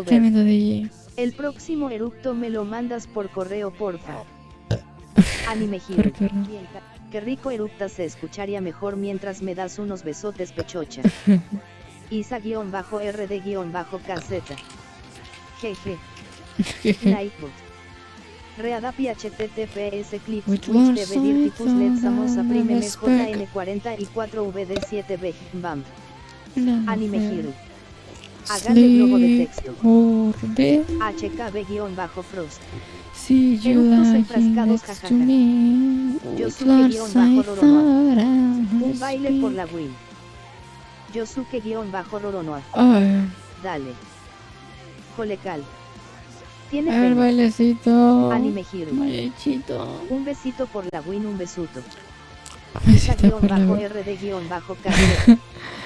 Tremendo DJ. El próximo eructo me lo mandas por correo, porfa. Anime Hero. ¿Por qué no? Qué rico eructas, se escucharía mejor mientras me das unos besotes, pechocha. Isa-RD-KZ. Jeje. Nightbot. Readapi https clip Which twitch was tv dirtipus let samosa so prime respect. jn44vd7b bam. No, Anime no. Hero. Hágale globo de texto. Orden. HKB-Frost. See you Eructos lying enfrascados, next jajaja. to me. Yosuke-Roronoa. Un baile por la Wii. Yosuke-Roronoa. Ay, Dale. Colecal. Tiene a ver, pene. bailecito. Anime Hero. Bailecito. Un besito por la Win, un besuto. Besito por la Isa-RD-KZ.